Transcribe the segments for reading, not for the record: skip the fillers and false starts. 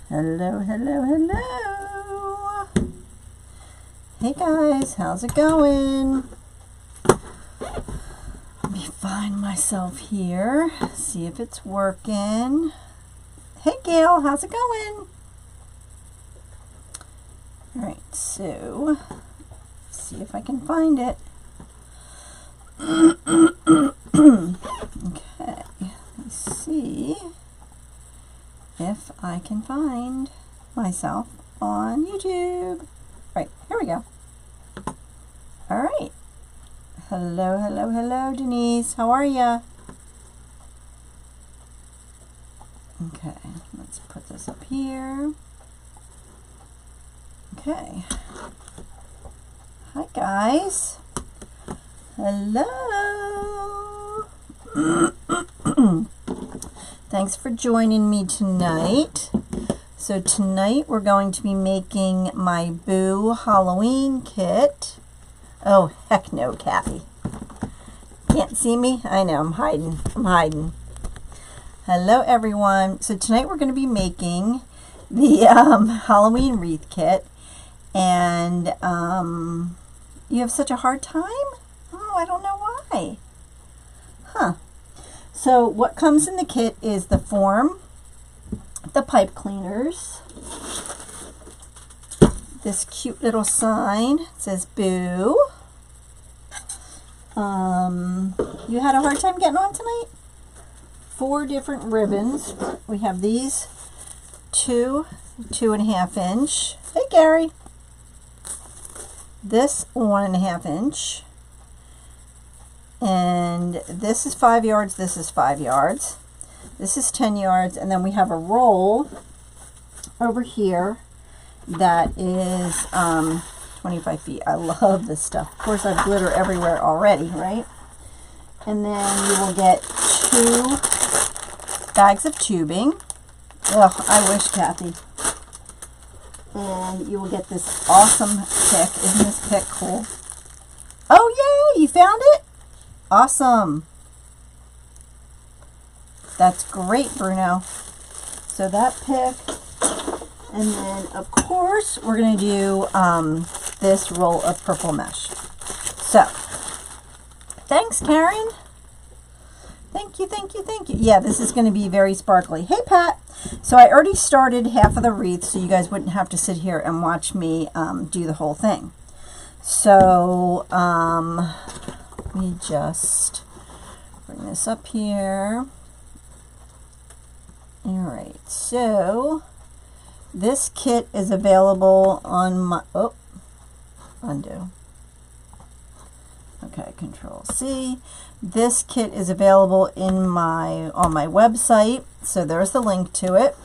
Hello, hello, hello. Hey guys, how's it going? Let me find myself here, see if it's working. Hey Gail, how's it going? Alright, so see if I can find it. Okay, let's see if I can find myself on YouTube. Right, here we go. All right. Hello, hello, hello, Denise. How are ya? Okay, let's put this up here. Okay. Hi, guys. Hello. Thanks for joining me tonight. So tonight we're going to be making my Boo Halloween kit. Oh, heck no, Kathy. Can't see me? I know, I'm hiding. Hello, everyone. So tonight we're going to be making the Halloween wreath kit. And you have such a hard time? Oh, I don't know why. Huh. So what comes in the kit is the form, the pipe cleaners, this cute little sign. It says Boo. You had a hard time getting on tonight? 4 different ribbons. We have these 2.5 inch. Hey Gary. This 1.5 inch. And this is 5 yards, this is 5 yards. This is 10 yards, and then we have a roll over here that is 25 feet. I love this stuff. Of course, I have glitter everywhere already, right? And then you will get 2 bags of tubing. Ugh, I wish, Kathy. And you will get this awesome pick. Isn't this pick cool? Oh, yay! You found it? Awesome. That's great, Bruno. So that pick, and then of course we're going to do this roll of purple mesh. So thanks, Karen. Thank you, thank you, thank you. Yeah, this is going to be very sparkly. Hey, Pat. So I already started half of the wreath, so you guys wouldn't have to sit here and watch me do the whole thing. So let me just bring this up here. All right, so this kit is available on my, oh, undo. Okay, Control C. This kit is available on my website, so there's the link to it.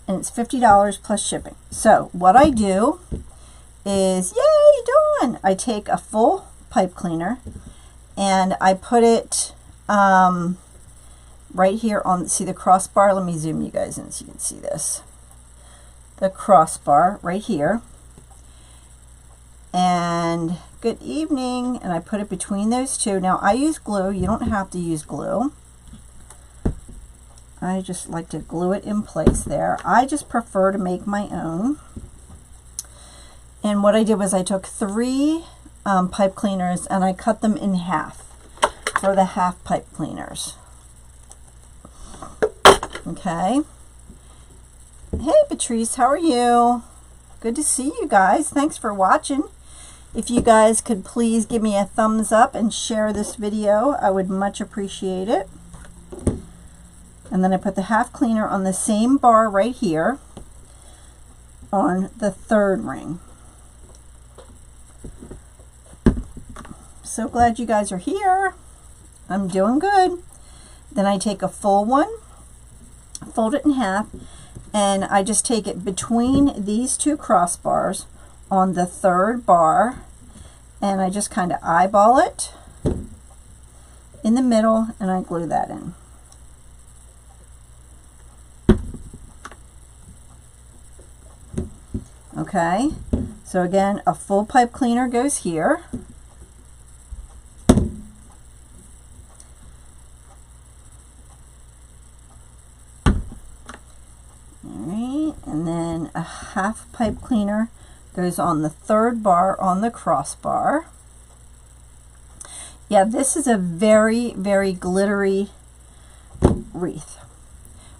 And it's $50 plus shipping. So what I do is, yay, Dawn! I take a full pipe cleaner and I put it right here on, see the crossbar? Let me zoom you guys in so you can see this. The crossbar right here. And good evening. And I put it between those two. Now I use glue. You don't have to use glue. I just like to glue it in place there. I just prefer to make my own. And what I did was I took 3 pipe cleaners and I cut them in half for the half pipe cleaners. Okay. Hey Patrice, how are you? Good to see you guys. Thanks for watching. If you guys could please give me a thumbs up and share this video, I would much appreciate it. And then I put the half cleaner on the same bar right here on the 3rd ring. So glad you guys are here. I'm doing good. Then I take a full one, fold it in half, and I just take it between these 2 crossbars on the 3rd bar, and I just kind of eyeball it in the middle, and I glue that in. Okay, so again, a full pipe cleaner goes here. And then a half pipe cleaner goes on the third bar on the crossbar. Yeah, this is a very, very glittery wreath.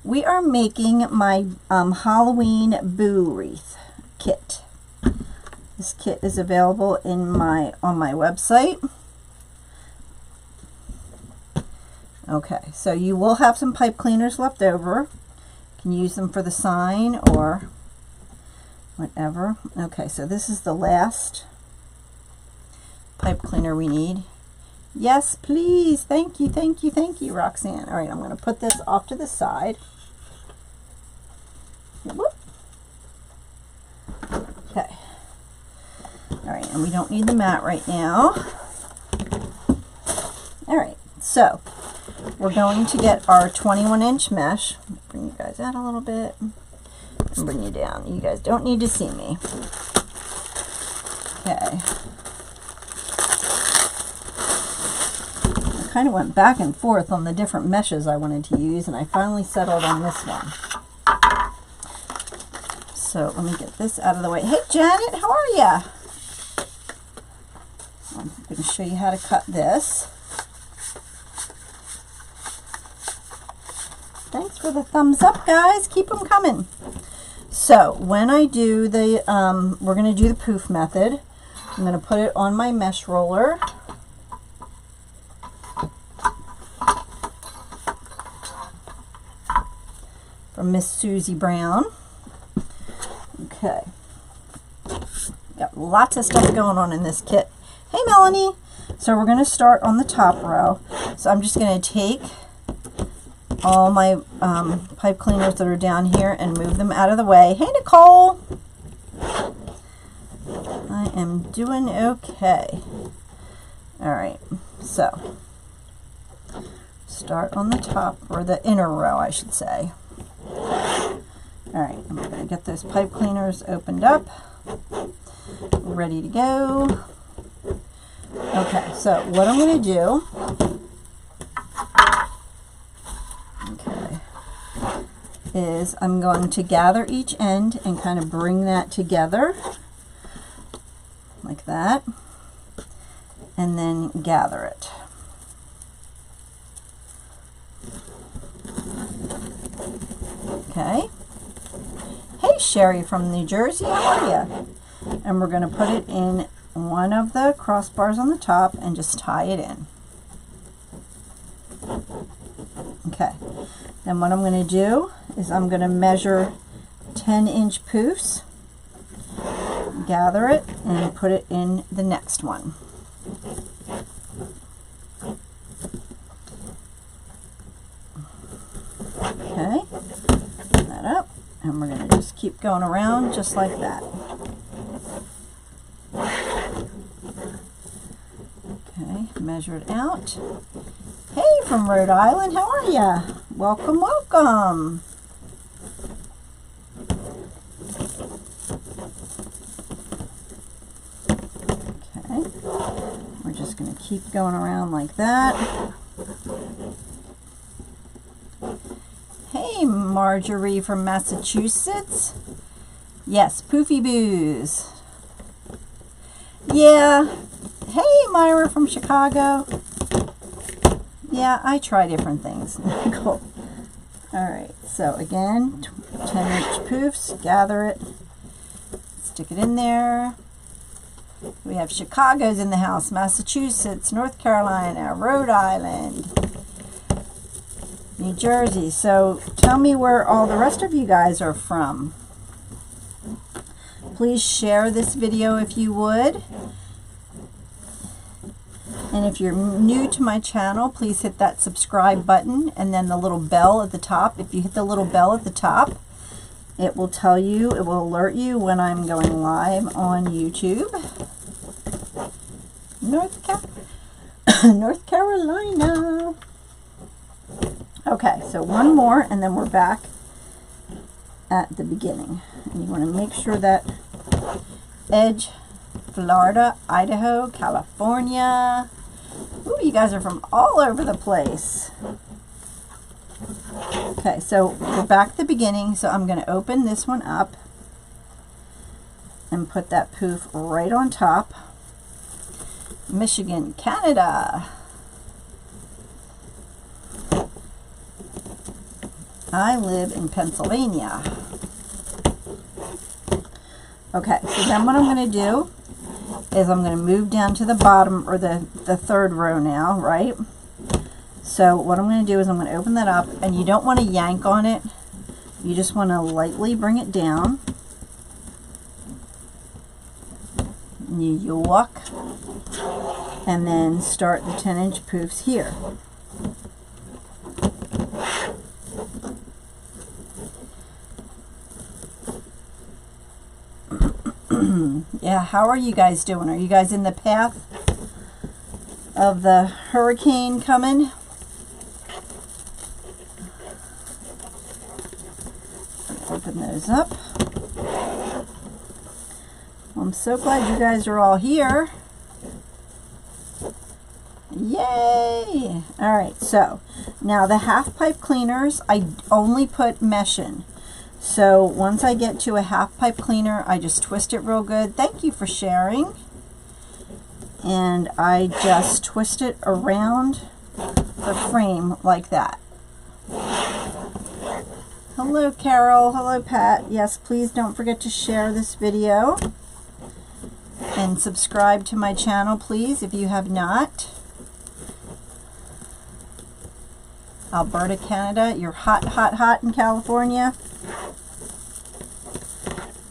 We are making my Halloween Boo wreath kit. This kit is available on my website. Okay, so you will have some pipe cleaners left over. You can use them for the sign or whatever. Okay, so this is the last pipe cleaner we need. Yes, please. Thank you, thank you, thank you, Roxanne. All right, I'm going to put this off to the side. Whoop. Okay. All right, and we don't need the mat right now. All right, so we're going to get our 21-inch mesh. Bring you guys out a little bit and bring you down. You guys don't need to see me. Okay. I kind of went back and forth on the different meshes I wanted to use, and I finally settled on this one. So let me get this out of the way. Hey, Janet, how are ya? I'm going to show you how to cut this. Thanks for the thumbs up, guys. Keep them coming. So when I do the, we're going to do the poof method. I'm going to put it on my mesh roller. From Miss Susie Brown. Okay. Got lots of stuff going on in this kit. Hey, Melanie. So we're going to start on the top row. So I'm just going to take all my pipe cleaners that are down here and move them out of the way. Hey, Nicole. I am doing okay. All right. So start on the top, or the inner row, I should say. All right, I'm going to get those pipe cleaners opened up, ready to go. Okay, so what I'm going to do, okay, is I'm going to gather each end and kind of bring that together like that, and then gather it. Okay. Hey, Sherry from New Jersey, how are you? And we're going to put it in one of the crossbars on the top and just tie it in. Okay. Then what I'm going to do is I'm going to measure 10-inch poofs, gather it, and put it in the next one. Okay. That up, and we're going to just keep going around just like that. Okay, measure it out. Hey, from Rhode Island, how are ya? Welcome, welcome. Okay, we're just going to keep going around like that. Hey, Marjorie from Massachusetts. Yes, Poofy Boos. Yeah. Hey, Myra from Chicago. Yeah, I try different things. Cool. All right, so again, 10-inch poofs, gather it, stick it in there. We have Chicago's in the house, Massachusetts, North Carolina, Rhode Island, New Jersey. So tell me where all the rest of you guys are from. Please share this video if you would. And if you're new to my channel, please hit that subscribe button and then the little bell at the top. If you hit the little bell at the top, it will tell you, it will alert you when I'm going live on YouTube. North Carolina. Okay, so one more and then we're back at the beginning. And you want to make sure that edge, Florida, Idaho, California. Ooh, you guys are from all over the place. Okay, so we're back at the beginning, so I'm going to open this one up and put that poof right on top. Michigan, Canada. I live in Pennsylvania. Okay, so then what I'm going to do is I'm going to move down to the bottom, or the third row now, right? So what I'm going to do is I'm going to open that up, and you don't want to yank on it. You just want to lightly bring it down. New York. And then start the 10-inch poofs here. Yeah, how are you guys doing? Are you guys in the path of the hurricane coming? Open those up. I'm so glad you guys are all here. Yay! Alright, so now the half pipe cleaners, I only put mesh in. So once I get to a half pipe cleaner, I just twist it real good. Thank you for sharing. And I just twist it around the frame like that. Hello Carol, hello Pat. Yes, please don't forget to share this video. And subscribe to my channel, please, if you have not. Alberta, Canada. You're hot, hot, hot in California.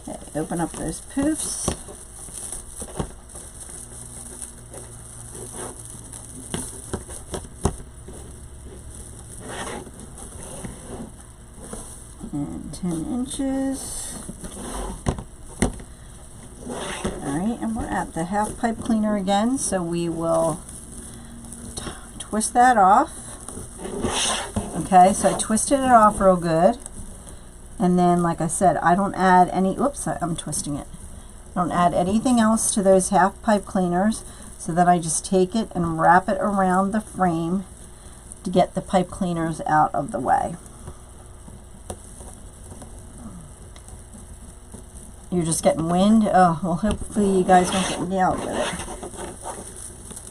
Okay, open up those poofs. And 10 inches. Alright, and we're at the half pipe cleaner again, so we will twist that off. Okay, so I twisted it off real good. And then, like I said, I don't add any, oops, I'm twisting it. I don't add anything else to those half pipe cleaners, so that I just take it and wrap it around the frame to get the pipe cleaners out of the way. You're just getting wind? Oh, well, hopefully you guys don't get nailed with it.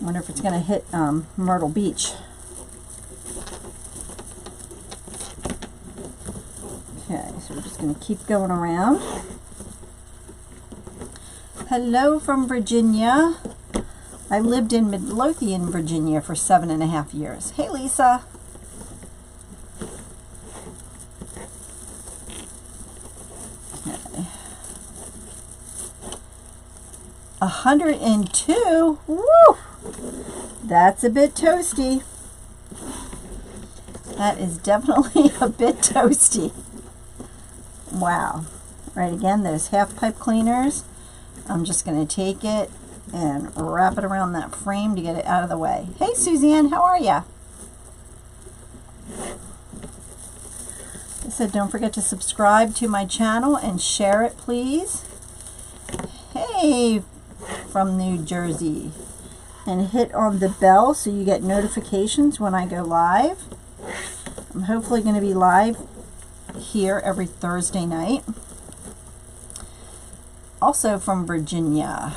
I wonder if it's going to hit Myrtle Beach. Okay, so we're just going to keep going around. Hello from Virginia. I lived in Midlothian, Virginia for 7.5 years. Hey, Lisa. Okay. 102. Woo! That's a bit toasty. That is definitely a bit toasty. Wow. Right, again, those half pipe cleaners. I'm just going to take it and wrap it around that frame to get it out of the way. Hey, Suzanne, how are ya? I said don't forget to subscribe to my channel and share it, please. Hey, from New Jersey. And hit on the bell so you get notifications when I go live. I'm hopefully going to be live here every Thursday night. Also from Virginia.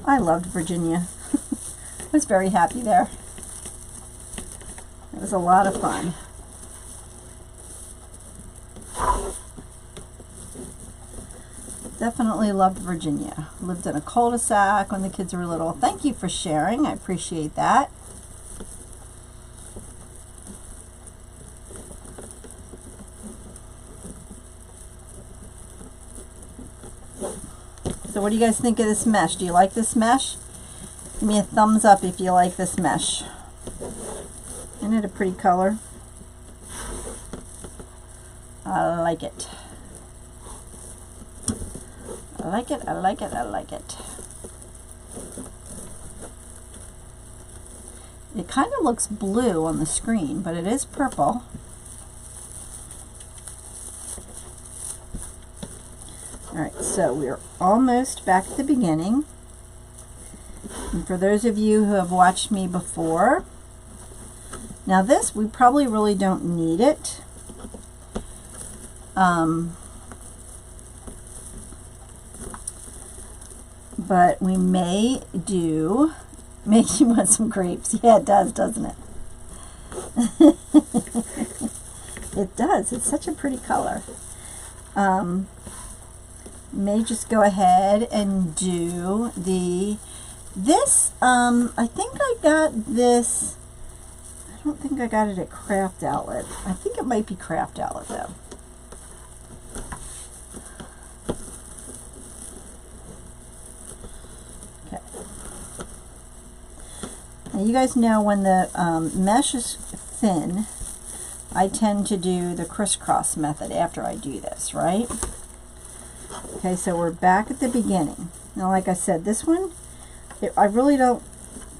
I loved Virginia. I was very happy there. It was a lot of fun. Definitely loved Virginia. Lived in a cul-de-sac when the kids were little. Thank you for sharing. I appreciate that. So what do you guys think of this mesh? Do you like this mesh? Give me a thumbs up if you like this mesh. Isn't it a pretty color? I like it. I like it, I like it, I like it. It kind of looks blue on the screen, but it is purple. Alright, so we're almost back at the beginning. And for those of you who have watched me before, Now this, we probably really don't need it. But we may do. Make you want some grapes. Yeah, it does, doesn't it? It does. It's such a pretty color. May just go ahead and do this. I think I got this. I don't think I got it at Craft Outlet. I think it might be Craft Outlet though. Okay. Now you guys know when the mesh is thin, I tend to do the crisscross method after I do this, right? Okay, so we're back at the beginning. Now, like I said, this one, I really don't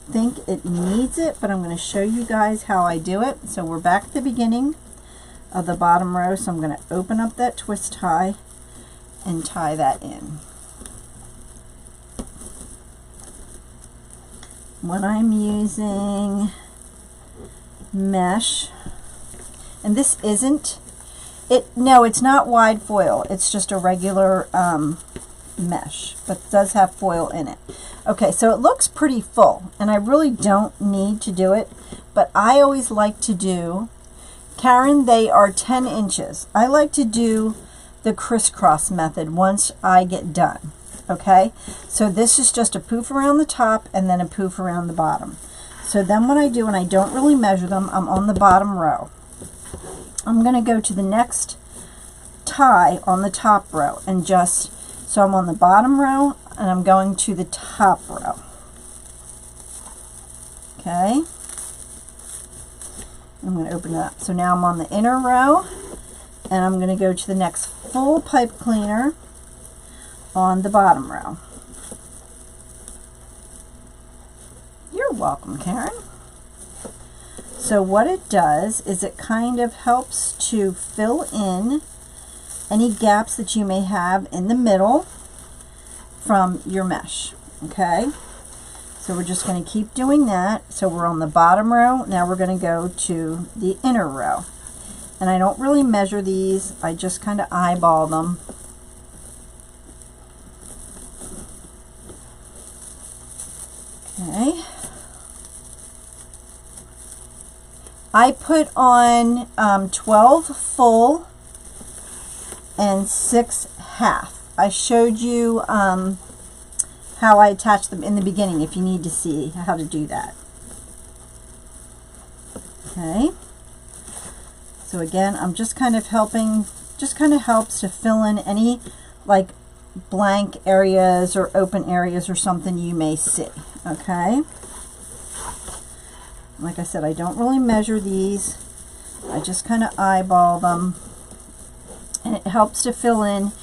think it needs it, but I'm going to show you guys how I do it. So we're back at the beginning of the bottom row, so I'm going to open up that twist tie and tie that in. When I'm using mesh, and this isn't, no, it's not wide foil, it's just a regular mesh, but it does have foil in it. Okay, so it looks pretty full, and I really don't need to do it, but I always like to do, Karen, they are 10 inches. I like to do the crisscross method once I get done. Okay, so this is just a poof around the top and then a poof around the bottom. So then what I do, and I don't really measure them, I'm on the bottom row. I'm going to go to the next tie on the top row and just, so I'm on the bottom row and I'm going to the top row. Okay, I'm going to open it up. So now I'm on the inner row and I'm going to go to the next full pipe cleaner on the bottom row. You're welcome, Karen. So what it does is it kind of helps to fill in any gaps that you may have in the middle from your mesh. Okay, so we're just going to keep doing that. So we're on the bottom row. Now we're going to go to the inner row, and I don't really measure these, I just kind of eyeball them. Okay, I put on 12 full and 6 half. I showed you how I attach them in the beginning if you need to see how to do that. Okay, so again, I'm just kind of helping, just kind of helps to fill in any like blank areas or open areas or something you may see. Okay, like I said, I don't really measure these, I just kind of eyeball them, and it helps to fill in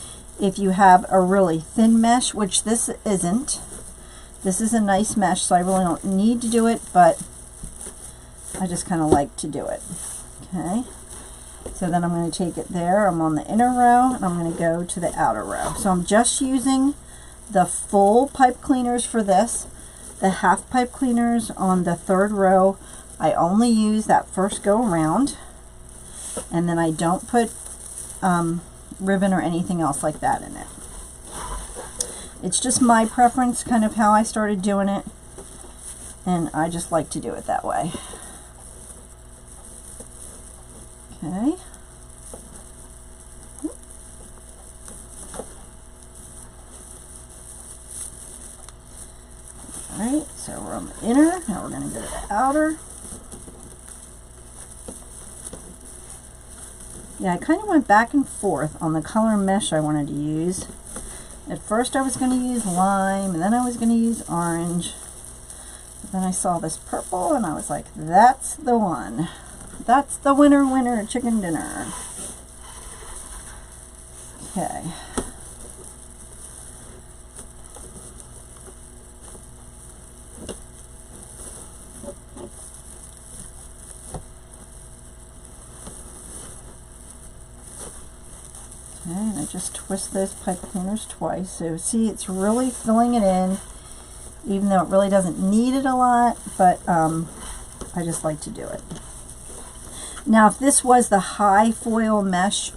if you have a really thin mesh, which this isn't. This is a nice mesh, so I really don't need to do it, but I just kind of like to do it. Okay, so then I'm going to take it there, I'm on the inner row, and I'm going to go to the outer row. So I'm just using the full pipe cleaners for this. The half pipe cleaners on the third row, I only use that first go around, and then I don't put ribbon or anything else like that in it. It's just my preference, kind of how I started doing it, and I just like to do it that way. Okay. Alright, so we're on the inner, now we're going to go to the outer. Yeah, I kind of went back and forth on the color mesh I wanted to use. At first I was going to use lime, and then I was going to use orange. But then I saw this purple, and I was like, that's the one. That's the winner chicken dinner. Okay. Okay, and I just twist those pipe cleaners twice. So see, it's really filling it in, even though it really doesn't need it a lot, but I just like to do it. Now, if this was the high foil mesh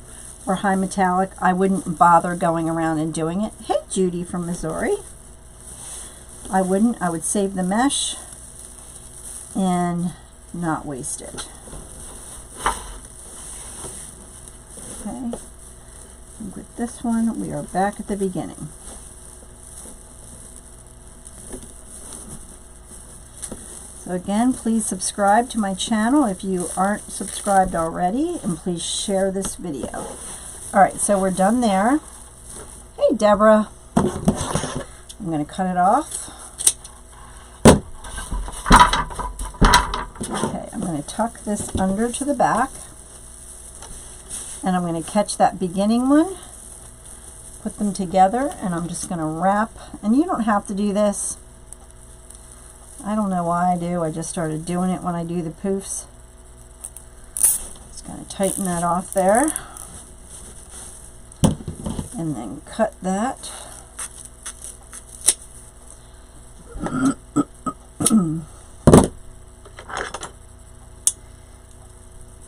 or high metallic, I wouldn't bother going around and doing it. Hey, Judy from Missouri. I wouldn't. I would save the mesh and not waste it. Okay. And with this one, we are back at the beginning. So again, please subscribe to my channel if you aren't subscribed already, and please share this video. All right, so we're done there. Hey, Deborah. I'm going to cut it off. Okay, I'm going to tuck this under to the back, and I'm going to catch that beginning one, put them together, and I'm just going to wrap. And you don't have to do this. I don't know why I do. I just started doing it when I do the poofs. Just going to tighten that off there. And then cut that. And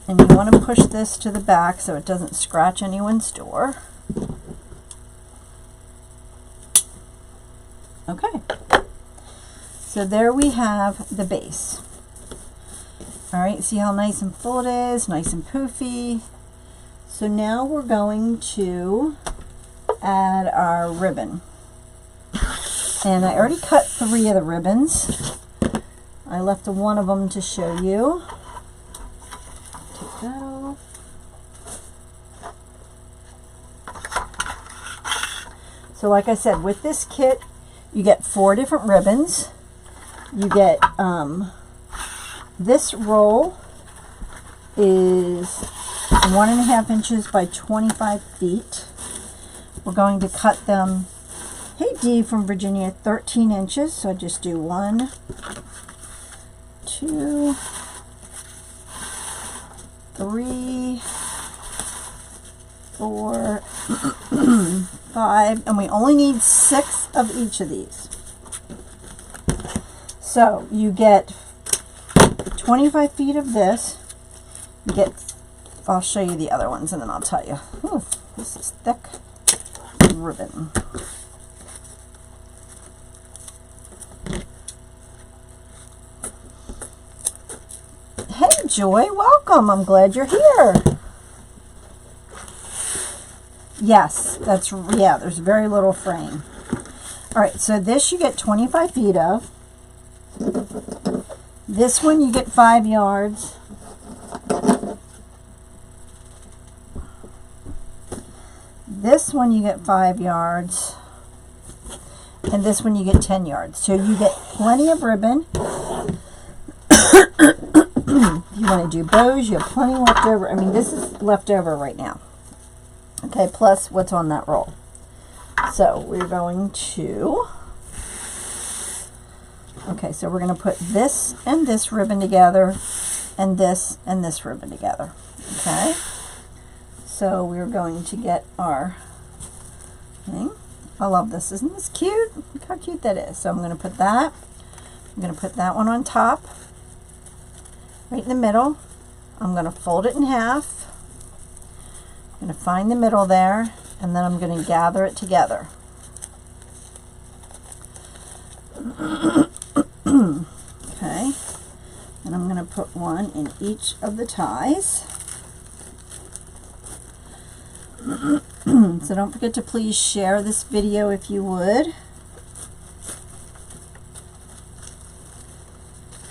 you want to push this to the back so it doesn't scratch anyone's door. Okay. So there we have the base. All right, see how nice and full it is, nice and poofy. So now we're going to add our ribbon. And I already cut 3 of the ribbons. I left one of them to show you. Take that off. So like I said, with this kit, you get 4 different ribbons. You get, this roll is 1.5 inches by 25 feet. We're going to cut them, hey Dee from Virginia, 13 inches. So I just do 1, 2, 3, 4, 5, and we only need 6 of each of these. So you get 25 feet of this. You get, I'll show you the other ones and then I'll tell you. Ooh, this is thick ribbon. Hey Joy, welcome. I'm glad you're here. Yes, that's, yeah, there's very little frame. All right, so this you get 25 feet of. This one you get 5 yards. This one you get 5 yards. And this one you get 10 yards. So you get plenty of ribbon. If you want to do bows, you have plenty left over. I mean, this is left over right now. Okay, plus what's on that roll. So we're going to, okay, so we're going to put this and this ribbon together, and this ribbon together. Okay, so we're going to get our thing. I love this. Isn't this cute? Look how cute that is. So I'm going to put that. I'm going to put that one on top, right in the middle. I'm going to fold it in half. I'm going to find the middle there, and then I'm going to gather it together. Okay, and I'm going to put one in each of the ties. So don't forget to please share this video if you would.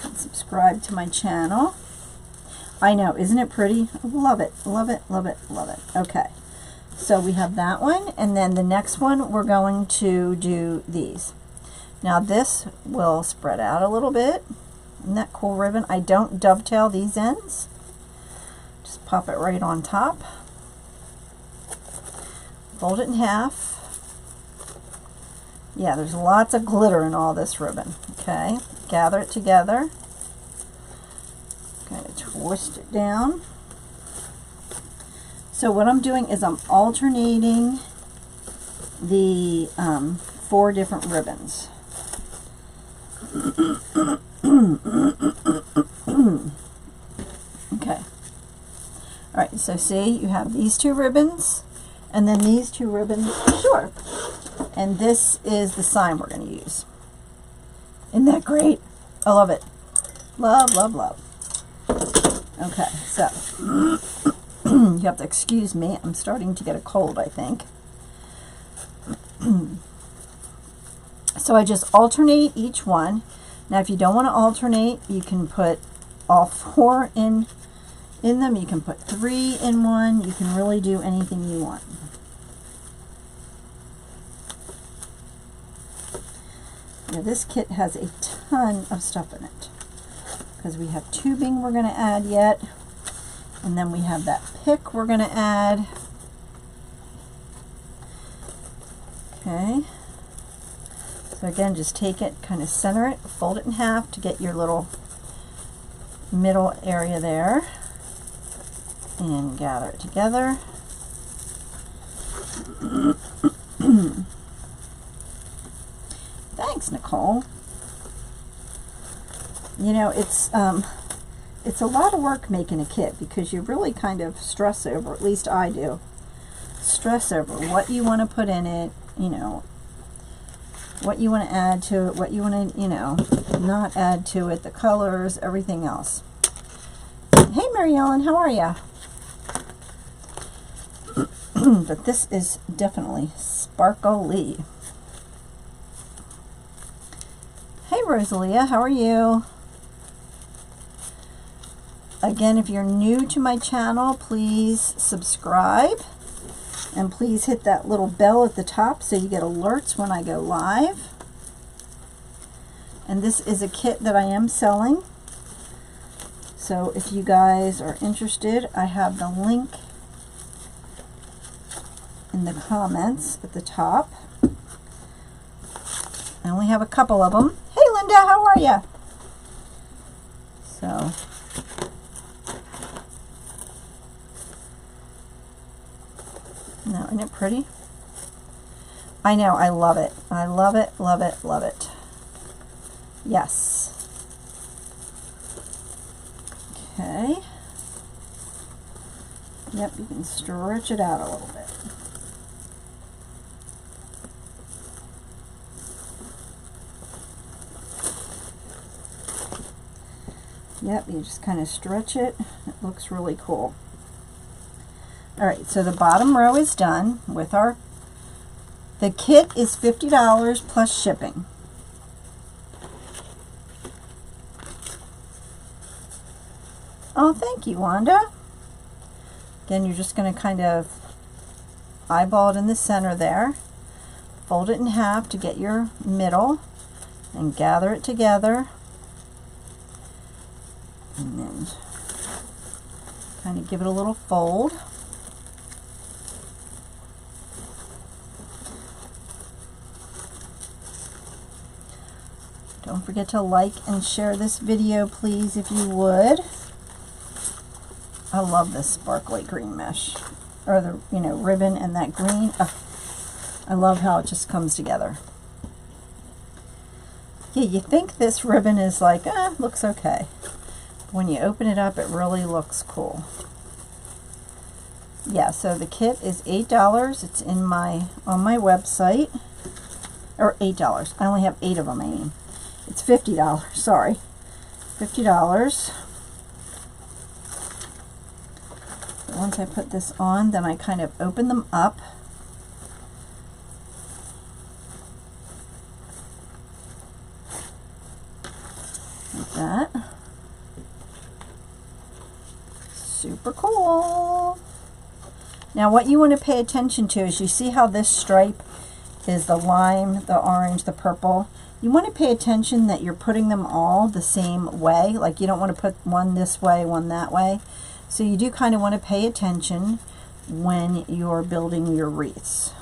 And subscribe to my channel. I know, isn't it pretty? I love it, love it, love it, love it. Okay, so we have that one, and then the next one we're going to do these. Now this will spread out a little bit. Isn't that cool ribbon? I don't dovetail these ends. Just pop it right on top. Fold it in half. Yeah, there's lots of glitter in all this ribbon. Okay, gather it together. Kind of twist it down. So what I'm doing is I'm alternating the 4 different ribbons. Okay, All right, so see, you have these two ribbons, and then these two ribbons, sure. And this is the sign we're going to use. Isn't that great? I love it. Love, love, love. Okay, so you have to excuse me. I'm starting to get a cold, I think. So I just alternate each one. Now, if you don't want to alternate, you can put all 4 in them. You can put 3 in one. You can really do anything you want. Now, this kit has a ton of stuff in it because we have tubing we're going to add yet, and then we have that pick we're going to add. Okay. So again, just take it, kind of center it, fold it in half to get your little middle area there, and gather it together. Thanks, Nicole. You know, it's a lot of work making a kit because you really kind of stress over, at least I do, stress over what you want to put in it, you know, what you want to add to it, what you want to, you know, not add to it, the colors, everything else. Hey, Mary Ellen, how are ya? But this is definitely sparkly. Hey, Rosalia, how are you? Again, if you're new to my channel, please subscribe. And please hit that little bell at the top so you get alerts when I go live. And this is a kit that I am selling. So if you guys are interested, I have the link in the comments at the top. I only have a couple of them. Hey Linda, how are you? So now, isn't it pretty? I know, I love it. I love it, love it, love it. Yes. Okay. Yep, you can stretch it out a little bit. Yep, you just kind of stretch it. It looks really cool. Alright, so the bottom row is done with our, the kit is $50 plus shipping. Oh, thank you, Wanda. Again, you're just going to kind of eyeball it in the center there. Fold it in half to get your middle and gather it together. And then kind of give it a little fold. Don't forget to like and share this video, please, if you would. I love this sparkly green mesh, or the, you know, ribbon and that green. I love how it just comes together. Yeah, you think this ribbon is like, looks okay. When you open it up, it really looks cool. Yeah, so the kit is $8. It's in on my website, or $8. I only have 8 of them. I mean, it's $50. Sorry, $50. Once I put this on, then I kind of open them up. Like that. Super cool. Now what you want to pay attention to is, you see how this stripe is the lime, the orange, the purple. You want to pay attention that you're putting them all the same way. Like you don't want to put one this way, one that way. So you do kind of want to pay attention when you're building your wreaths.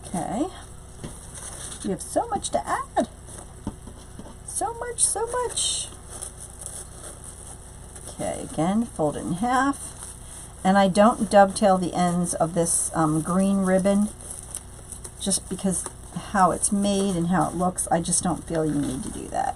Okay. You have so much to add. So much, so much. Okay, again, fold it in half. And I don't dovetail the ends of this green ribbon just because how it's made and how it looks. I just don't feel you need to do that.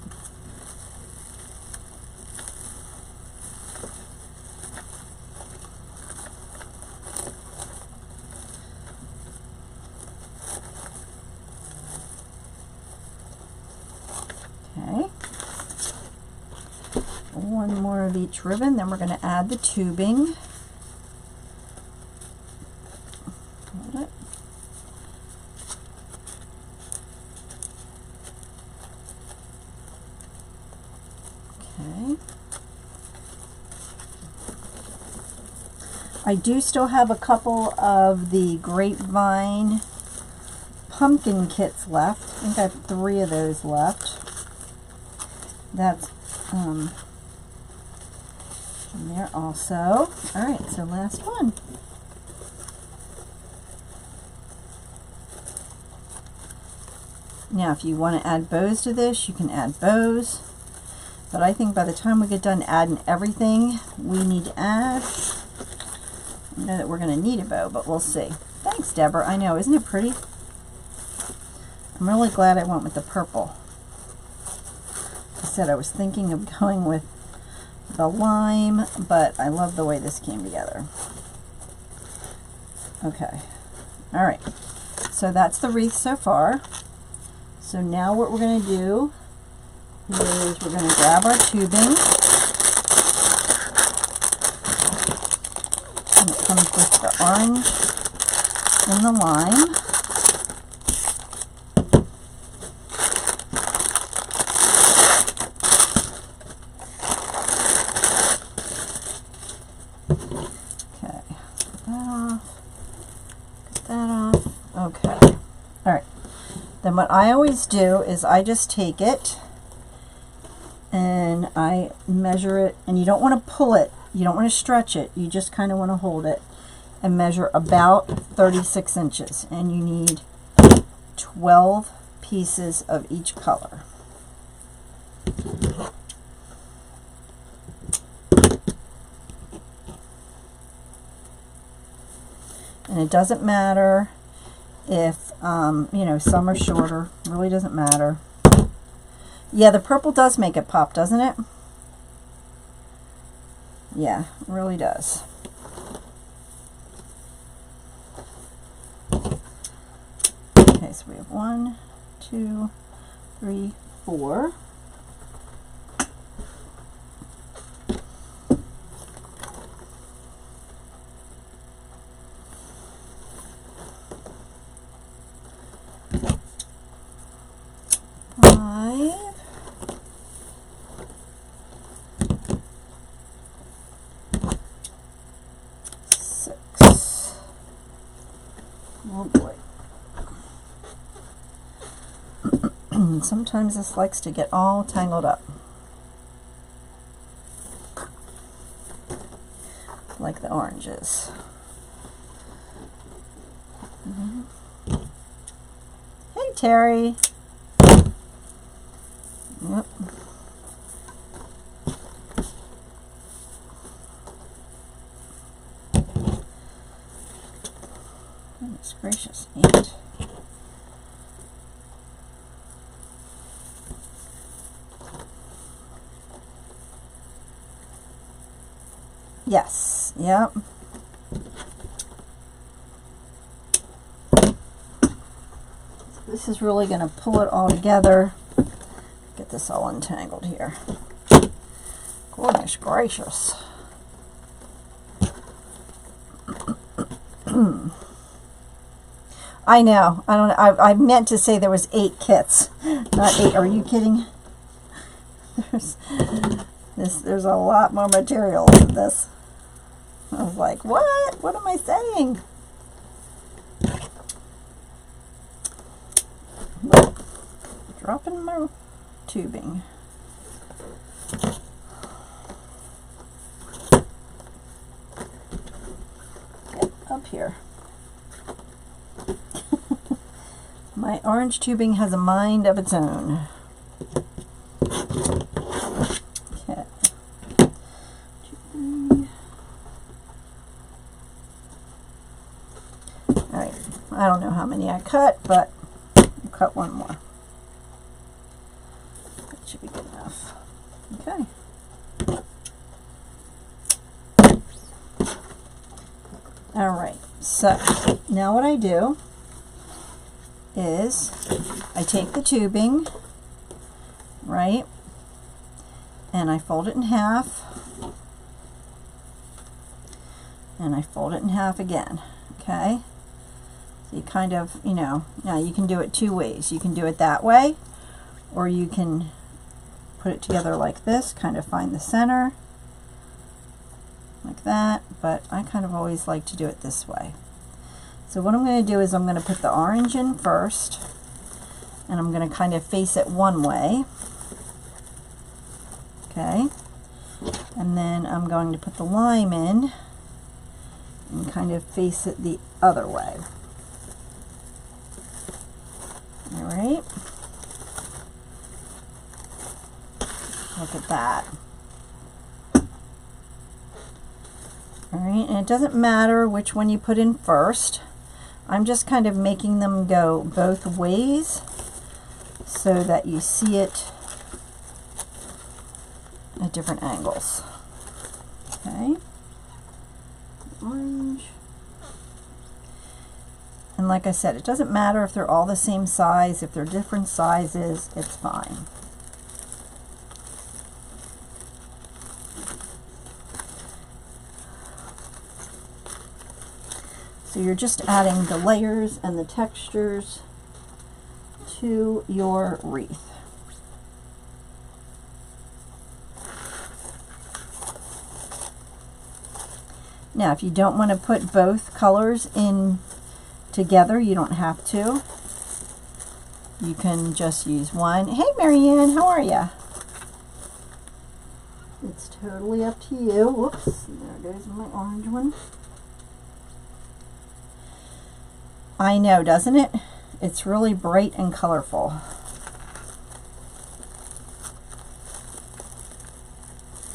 Okay. One more of each ribbon, then we're going to add the tubing. Hold it. Okay. I do still have a couple of the grapevine pumpkin kits left. I think I have 3 of those left. That's in there also. Alright, so last one. Now if you want to add bows to this, you can add bows. But I think by the time we get done adding everything we need to add, I know that we're going to need a bow, but we'll see. Thanks, Deborah. I know, isn't it pretty? I'm really glad I went with the purple. I said I was thinking of going with the lime, but I love the way this came together. Okay. Alright. So that's the wreath so far. So now what we're going to do is we're going to grab our tubing. And it comes with the orange and the lime. Okay. Alright. Then what I always do is I just take it and I measure it, and you don't want to pull it, you don't want to stretch it, you just kind of want to hold it and measure about 36 inches, and you need 12 pieces of each color. And it doesn't matter if, you know, some are shorter. It really doesn't matter. Yeah, the purple does make it pop, doesn't it? Yeah, it really does. Okay, so we have 1, 2, 3, 4. Oh boy. Sometimes this likes to get all tangled up. Like the oranges. Hey Terry. Yep. Goodness gracious, ant. Yes, yep. This is really going to pull it all together. Get this all untangled here. Goodness gracious. I know. I don't. I meant to say there was 8 kits, not 8. Are you kidding? There's a lot more material in this. I was like, what? What am I saying? Dropping my tubing. Get up here. My orange tubing has a mind of its own. Okay. All right, I don't know how many I cut, but I'll cut one more. That should be good enough. Okay. All right, so now what I do is I take the tubing, right, and I fold it in half, and I fold it in half again, okay? So you kind of, you know, now you can do it two ways. You can do it that way, or you can put it together like this, kind of find the center, like that, but I kind of always like to do it this way. So what I'm going to do is I'm going to put the orange in first, and I'm going to kind of face it one way, okay, and then I'm going to put the lime in and kind of face it the other way. All right, look at that. All right, and it doesn't matter which one you put in first. I'm just kind of making them go both ways so that you see it at different angles. Okay, orange. And like I said, it doesn't matter if they're all the same size. If they're different sizes, it's fine. So you're just adding the layers and the textures to your wreath. Now, if you don't want to put both colors in together, you don't have to. You can just use one. Hey, Marianne, how are you? It's totally up to you. Whoops, there goes my orange one. I know, doesn't it? It's really bright and colorful.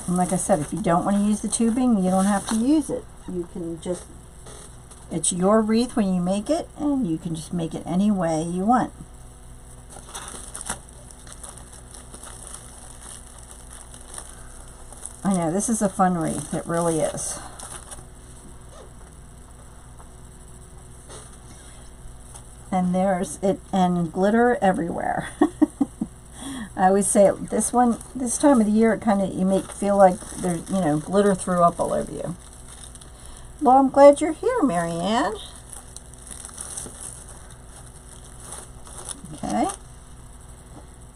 And like I said, if you don't want to use the tubing, you don't have to use it. You can just, it's your wreath when you make it, and you can just make it any way you want. I know, this is a fun wreath. It really is. And there's it, and glitter everywhere. I always say this time of the year, it kind of, you make feel like there's, you know, glitter threw up all over you. Well, I'm glad you're here, Marianne. Okay.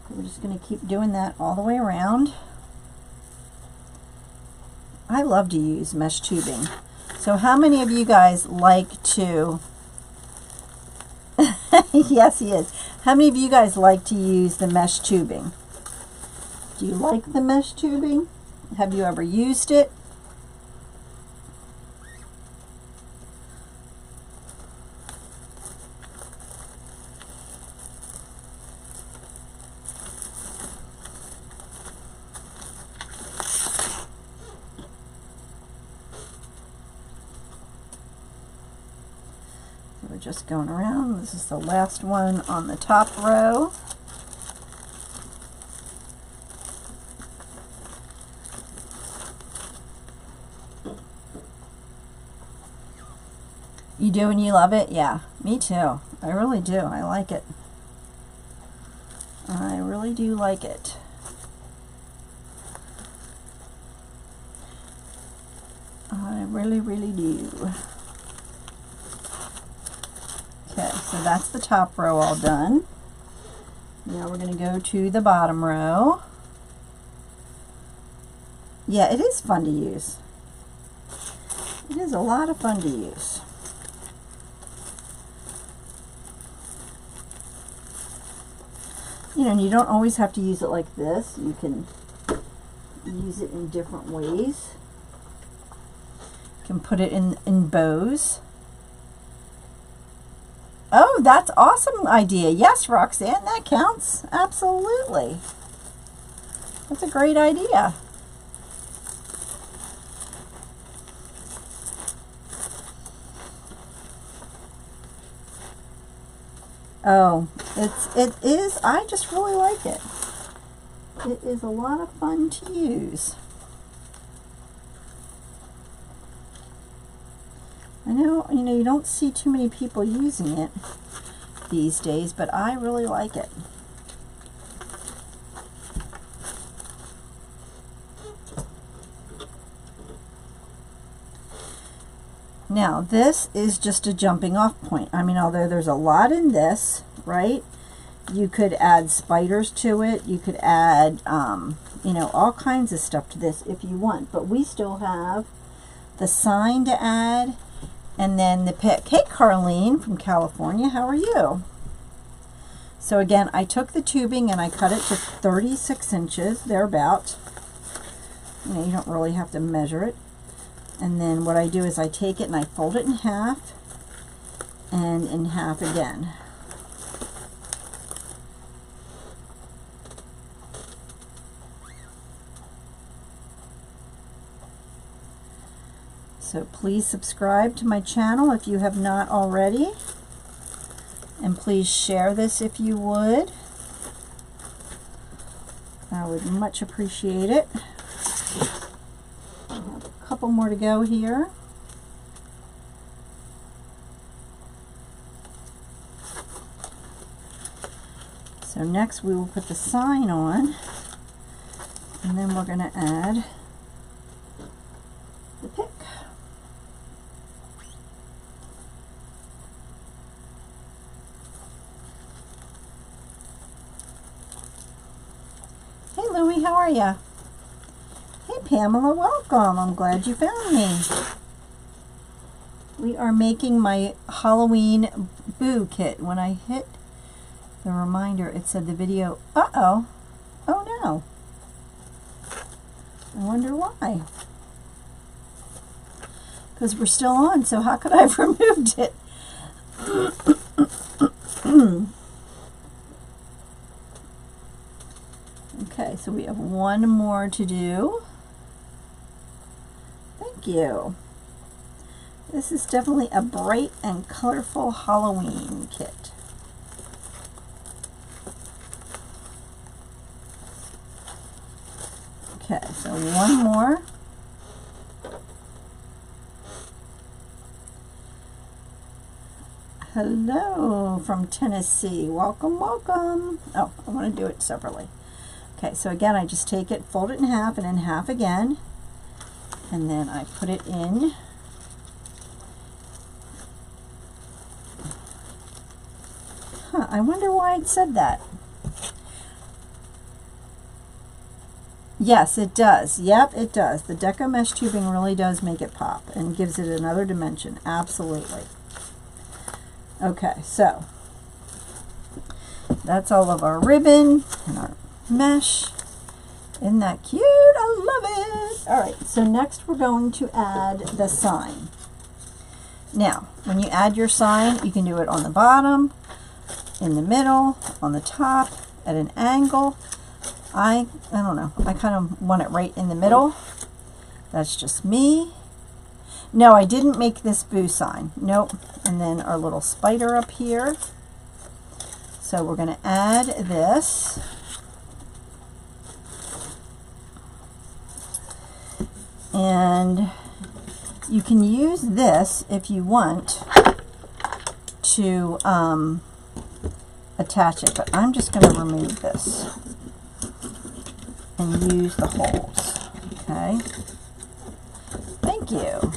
We're just going to keep doing that all the way around. I love to use mesh tubing. So how many of you guys like to... Yes, he is. How many of you guys like to use the mesh tubing? Do you like the mesh tubing? Have you ever used it? We're just going around. This is the last one on the top row. You do and you love it? Yeah, me too. I really do. I like it. I really do like it. I really, really do. Okay, so that's the top row all done. Now we're going to go to the bottom row. Yeah, it is fun to use. It is a lot of fun to use. You know, and you don't always have to use it like this. You can use it in different ways. You can put it in bows. Oh, that's awesome idea. Yes, Roxanne, that counts. Absolutely. That's a great idea. Oh, it is, I just really like it. It is a lot of fun to use. I know, you don't see too many people using it these days, but I really like it. Now, this is just a jumping off point. I mean, although there's a lot in this, right? You could add spiders to it. You could add, all kinds of stuff to this if you want. But we still have the sign to add and then the pick. Hey, Carlene from California, how are you? So again, I took the tubing and I cut it to 36 inches, thereabout. You don't really have to measure it. And then what I do is I take it and I fold it in half and in half again. So please subscribe to my channel if you have not already. And please share this if you would. I would much appreciate it. I have a couple more to go here. So next we will put the sign on, and then we're going to add the pick. Hey Louie, how are ya? Hey Pamela, welcome. I'm glad you found me. We are making my Halloween boo kit. When I hit the reminder, it said the video, uh-oh, oh no. I wonder why. Because we're still on, so how could I have removed it? Okay, so we have one more to do. Thank you. This is definitely a bright and colorful Halloween kit. Okay, so one more. Hello from Tennessee. Welcome, welcome. Oh, I want to do it separately. Okay, so again, I just take it, fold it in half, and in half again. And then I put it in. Huh, I wonder why it said that. Yes, it does. Yep, it does. The Deco Mesh tubing really does make it pop and gives it another dimension. Absolutely. Okay, so that's all of our ribbon and our mesh. Isn't that cute? I love it. All right, so next we're going to add the sign. Now, when you add your sign, you can do it on the bottom, in the middle, on the top, at an angle. I don't know. I kind of want it right in the middle. That's just me. No, I didn't make this boo sign. Nope. And then our little spider up here. So we're going to add this. And you can use this if you want to attach it, but I'm just going to remove this and use the holes. Okay. Thank you.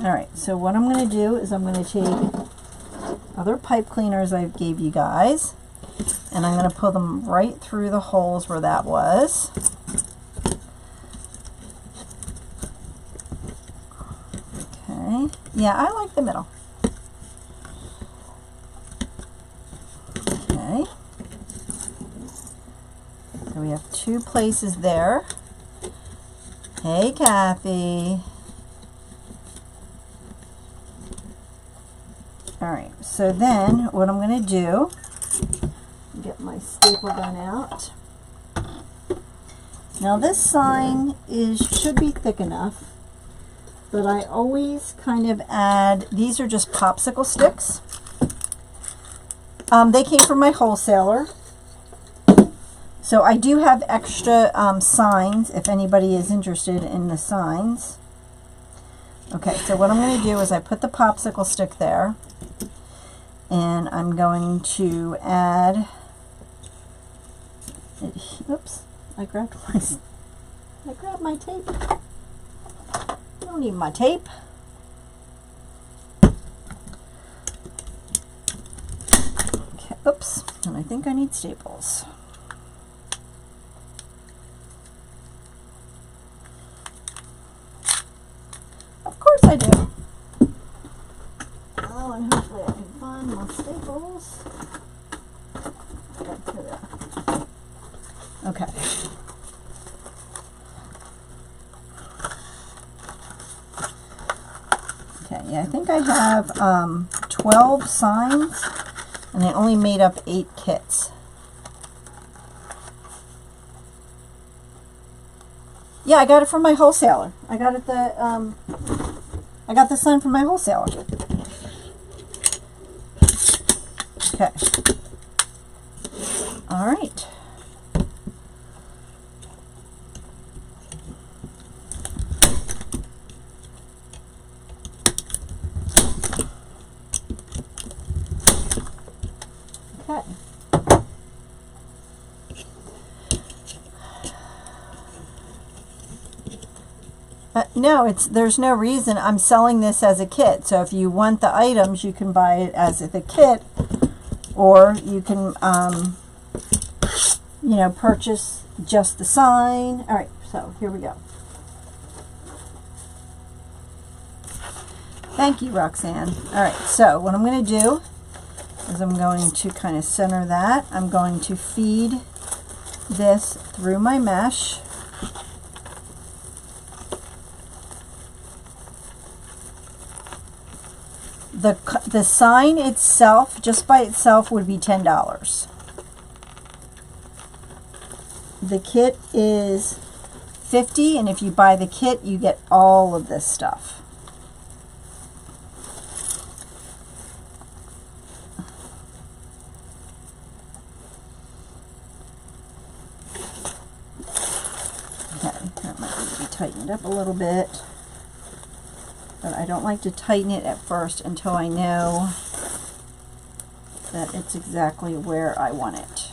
All right, so what I'm going to do is I'm going to take other pipe cleaners I gave you guys, and I'm going to pull them right through the holes where that was. Okay. Yeah, I like the middle. Okay. So we have two places there. Hey, Kathy. All right, so then what I'm going to do, get my staple gun out. Now this sign should be thick enough but I always kind of add, these are just popsicle sticks. They came from my wholesaler. So I do have extra signs if anybody is interested in the signs. Okay, so what I'm going to do is I put the popsicle stick there, and I'm going to add, oops, I grabbed my tape. I don't need my tape. Okay, oops, and I think I need staples. Of course I do. Oh, and hopefully I can find my staples. Okay. Okay, yeah, I think I have 12 signs, and I only made up 8 kits. Yeah, I got it from my wholesaler. I got it I got the sign from my wholesaler. Okay. All right. Okay. No, there's no reason. I'm selling this as a kit. So if you want the items, you can buy it as the kit, or you can, you know, purchase just the sign. All right, so here we go. Thank you, Roxanne. All right, so what I'm going to do is I'm going to kind of center that. I'm going to feed this through my mesh. The sign itself, just by itself, would be $10. The kit is $50, and if you buy the kit, you get all of this stuff. Okay, that might need to be tightened up a little bit. But I don't like to tighten it at first until I know that it's exactly where I want it.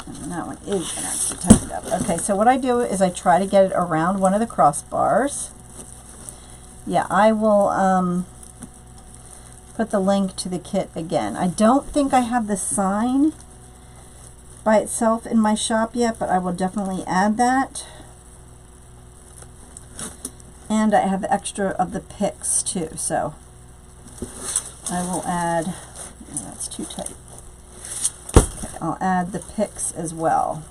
And that one is going to actually tighten up. Okay, so what I do is I try to get it around one of the crossbars. Yeah, I will put the link to the kit again. I don't think I have the sign by itself in my shop yet, but I will definitely add that. And I have extra of the picks too, so I will add, oh, that's too tight. Okay, I'll add the picks as well.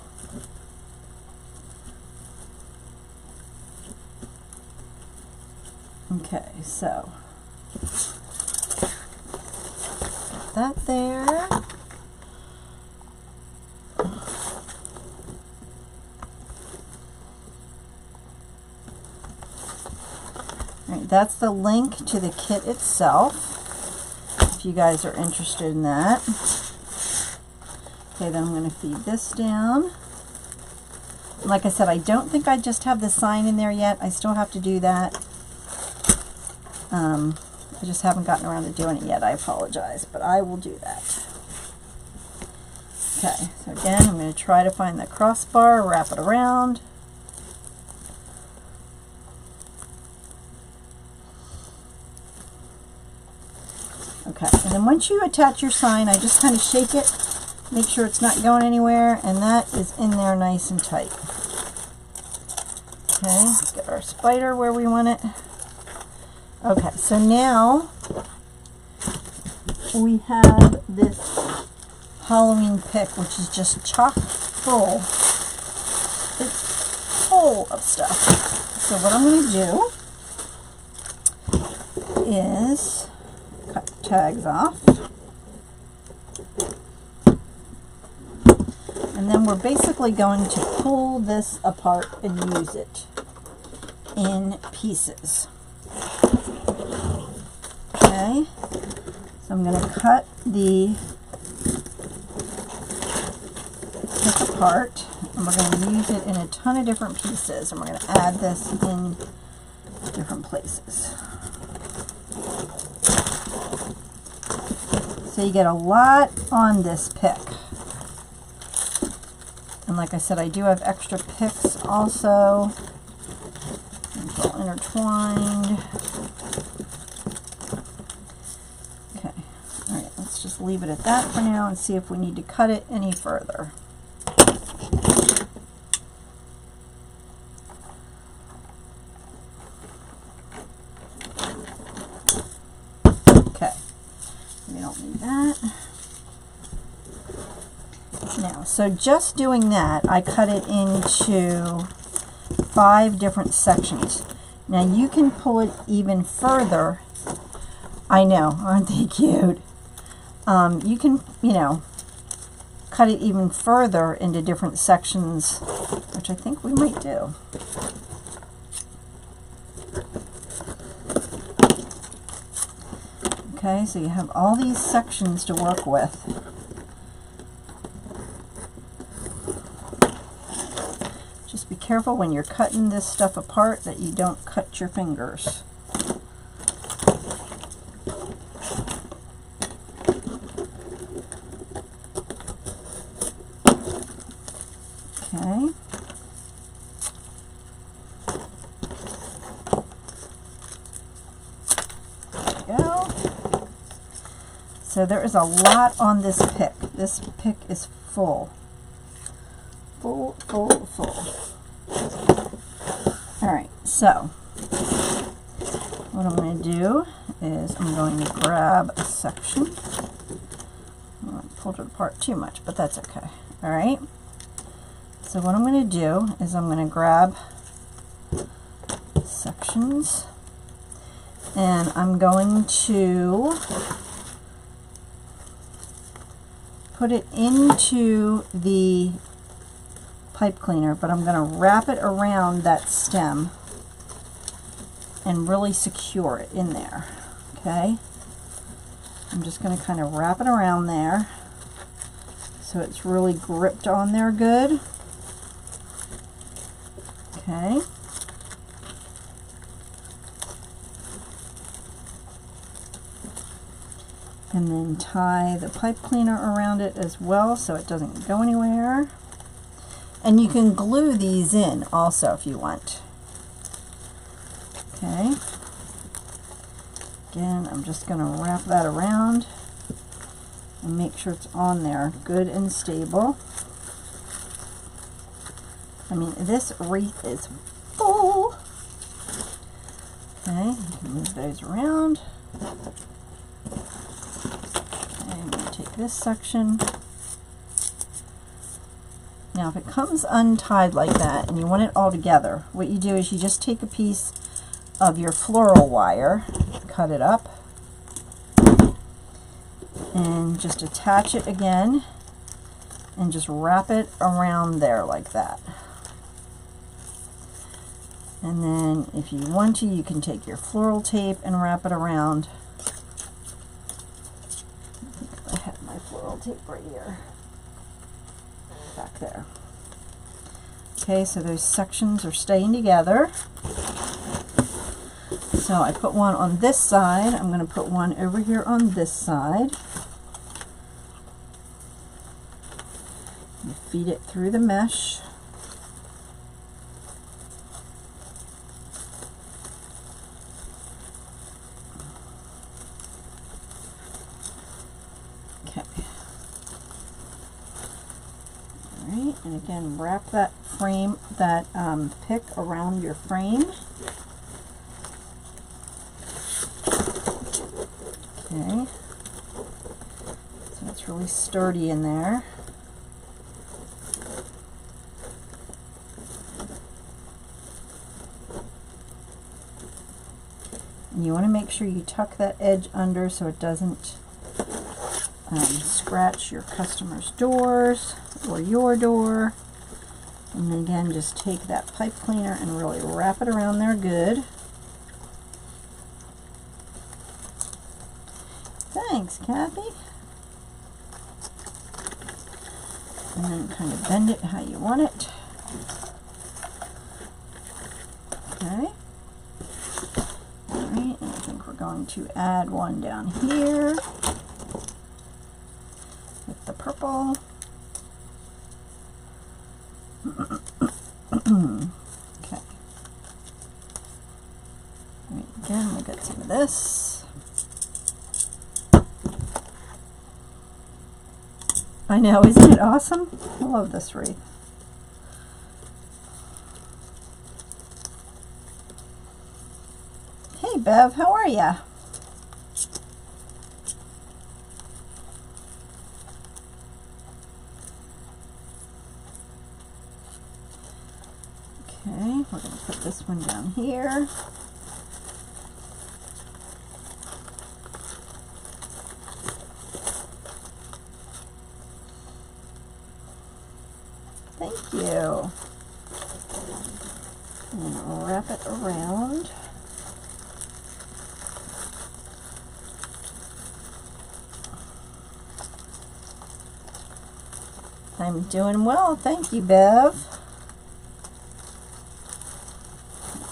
Okay, so put that there. That's the link to the kit itself, if you guys are interested in that. Okay, then I'm going to feed this down. Like I said, I don't think I just have the sign in there yet. I still have to do that. I just haven't gotten around to doing it yet. I apologize, but I will do that. Okay, so again, I'm going to try to find the crossbar, wrap it around. Okay, and then once you attach your sign, I just kind of shake it, make sure it's not going anywhere, and that is in there nice and tight. Okay, let's get our spider where we want it. Okay, so now we have this Halloween pick, which is just chock full. It's full of stuff. So what I'm going to do is cut the tags off. And then we're basically going to pull this apart and use it. in pieces. Okay, so I'm going to cut the pick apart, and we're going to use it in a ton of different pieces, and we're going to add this in different places. So you get a lot on this pick. And like I said, I do have extra picks also. It's all intertwined. Okay, all right, let's just leave it at that for now and see if we need to cut it any further. Okay, we don't need that. Now, so just doing that, I cut it into 5 different sections. Now you can pull it even further. I know, aren't they cute? You can, you know, cut it even further into different sections, which I think we might do. Okay, so you have all these sections to work with. Just be careful when you're cutting this stuff apart that you don't cut your fingers. Okay. There we go. So there is a lot on this pick. This pick is full. Full, full, full. Alright, so what I'm going to do is I'm going to grab a section. I pulled it apart too much, but that's okay. Alright, so what I'm going to do is I'm going to grab sections and I'm going to put it into the pipe cleaner, but I'm going to wrap it around that stem and really secure it in there. Okay, I'm just going to kind of wrap it around there so it's really gripped on there good. Okay, and then tie the pipe cleaner around it as well so it doesn't go anywhere. And you can glue these in also if you want. Okay. Again, I'm just going to wrap that around and make sure it's on there good and stable. I mean, this wreath is full. Okay, you can move those around. Okay, I'm going to take this section. Now if it comes untied like that and you want it all together, what you do is you just take a piece of your floral wire, cut it up, and just attach it again and just wrap it around there like that. And then if you want to, you can take your floral tape and wrap it around. I think I have my floral tape right here. Back there. Okay, so those sections are staying together. So I put one on this side. I'm going to put one over here on this side. You feed it through the mesh. Okay. Alright, and again, wrap that frame, that pick around your frame. Okay, so it's really sturdy in there. And you want to make sure you tuck that edge under so it doesn't scratch your customer's doors or your door. And then again, just take that pipe cleaner and really wrap it around there good. Thanks, Kathy. And then kind of bend it how you want it. Okay. Alright, and I think we're going to add one down here with the purple. Okay. Alright, again, we'll get some of this. I know, isn't it awesome? I love this wreath. Hey Bev, how are ya? Okay, we're going to put this one down here. Thank you. And wrap it around. I'm doing well, thank you, Bev.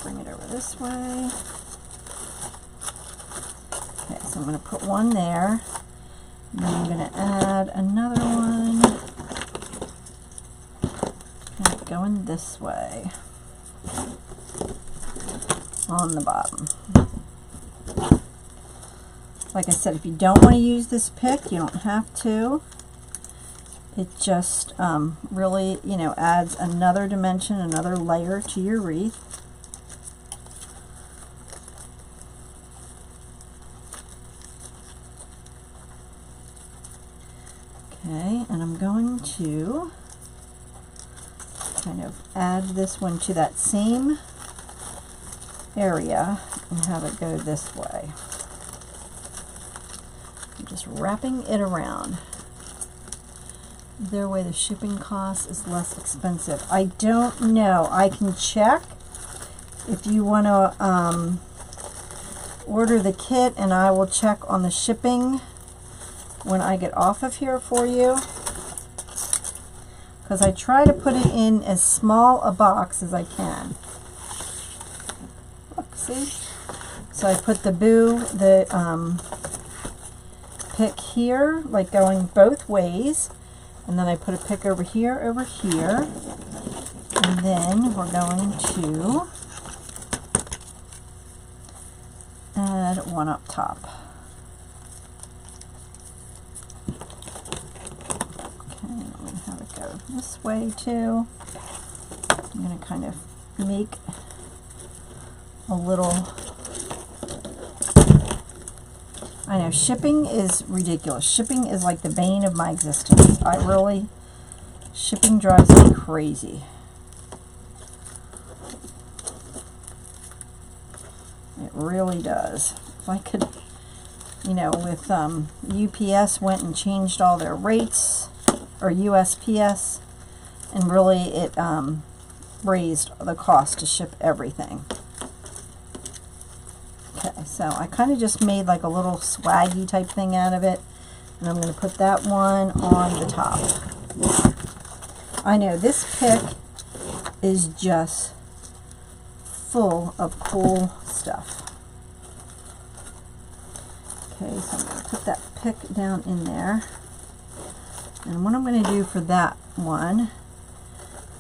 Bring it over this way. Okay, so I'm going to put one there. And then I'm going to add another one. Kind of going this way. On the bottom. Like I said, if you don't want to use this pick, you don't have to. It just really, you know, adds another dimension, another layer to your wreath. Okay, and I'm going to kind of add this one to that same area and have it go this way. I'm just wrapping it around. Their way the shipping cost is less expensive. I don't know. I can check if you want to order the kit, and I will check on the shipping when I get off of here for you, because I try to put it in as small a box as I can. Look, see? So I put the pick here, like going both ways. And then I put a pick over here, and then we're going to add one up top. Okay, I'm going to have it go this way too. I'm going to kind of make a little... I know, shipping is ridiculous. Shipping is like the bane of my existence. Shipping drives me crazy. It really does. If I could, you know, with UPS went and changed all their rates, or USPS, and really it raised the cost to ship everything. Okay, so I kind of just made like a little swaggy type thing out of it, and I'm going to put that one on the top. I know this pick is just full of cool stuff. Okay, so I'm going to put that pick down in there, and what I'm going to do for that one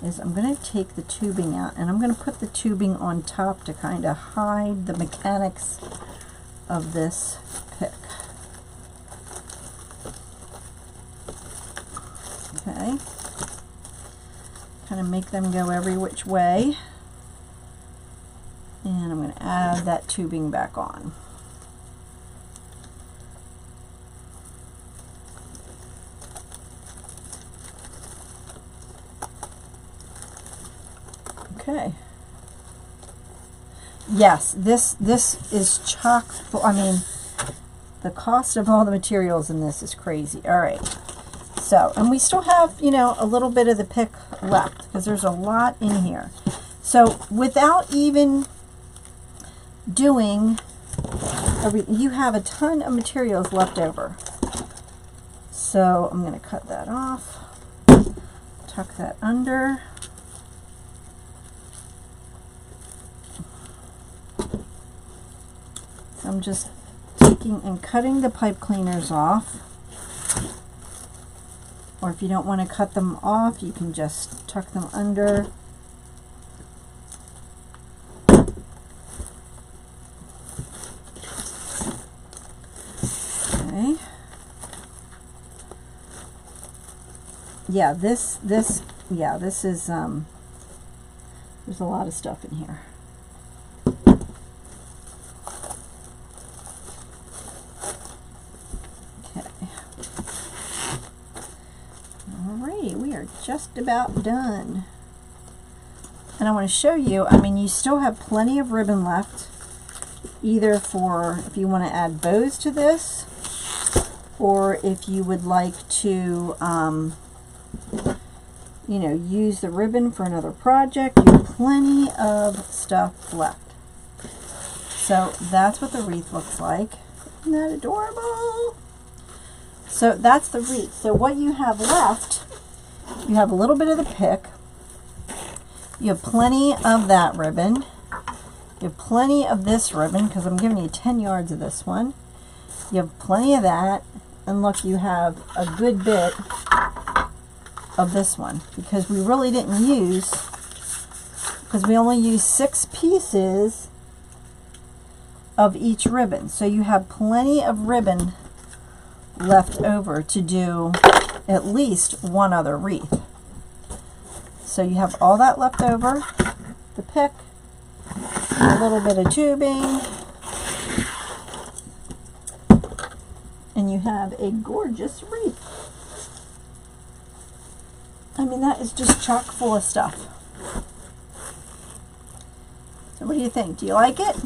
is I'm going to take the tubing out, and I'm going to put the tubing on top to kind of hide the mechanics of this pick. Okay. Kind of make them go every which way. And I'm going to add that tubing back on. Okay. Yes, this is chock full. I mean, the cost of all the materials in this is crazy. All right. So, and we still have, you know, a little bit of the pick left because there's a lot in here. So without even doing, you have a ton of materials left over. So I'm going to cut that off, tuck that under. So I'm just taking and cutting the pipe cleaners off. Or if you don't want to cut them off, you can just tuck them under. Okay. Yeah, this is, there's a lot of stuff in here. Just about done. And I want to show you, I mean, you still have plenty of ribbon left, either for if you want to add bows to this, or if you would like to, you know, use the ribbon for another project. You have plenty of stuff left. So that's what the wreath looks like. Isn't that adorable? So that's the wreath. So what you have left, you have a little bit of the pick, you have plenty of that ribbon, you have plenty of this ribbon, because I'm giving you 10 yards of this one, you have plenty of that, and look, you have a good bit of this one, because we really didn't use, because we only used 6 pieces of each ribbon, so you have plenty of ribbon left over to do at least one other wreath. So you have all that left over, the pick, a little bit of tubing, and you have a gorgeous wreath. I mean, that is just chock full of stuff. So what do you think? Do you like it?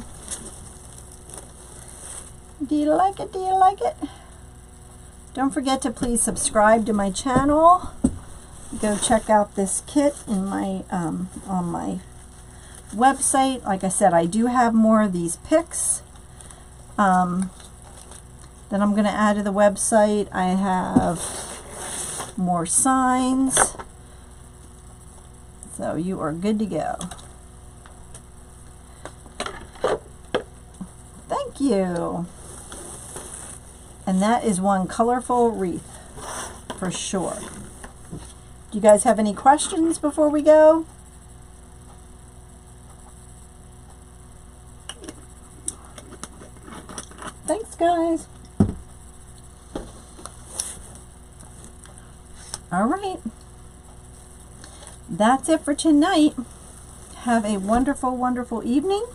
Do you like it? Do you like it? Don't forget to please subscribe to my channel. Go check out this kit in my on my website. Like I said, I do have more of these picks that I'm going to add to the website. I have more signs. So you are good to go. Thank you. And that is one colorful wreath for sure. Do you guys have any questions before we go? Thanks, guys. All right. That's it for tonight. Have a wonderful, wonderful evening.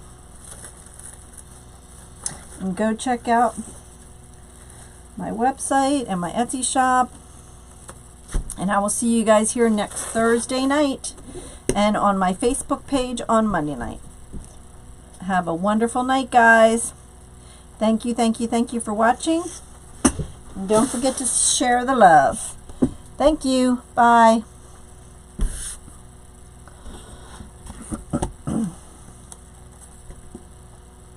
And go check out my website and my Etsy shop, and I will see you guys here next Thursday night and on my Facebook page on Monday night. Have a wonderful night, guys. Thank you, thank you, thank you for watching, and don't forget to share the love. Thank you. Bye.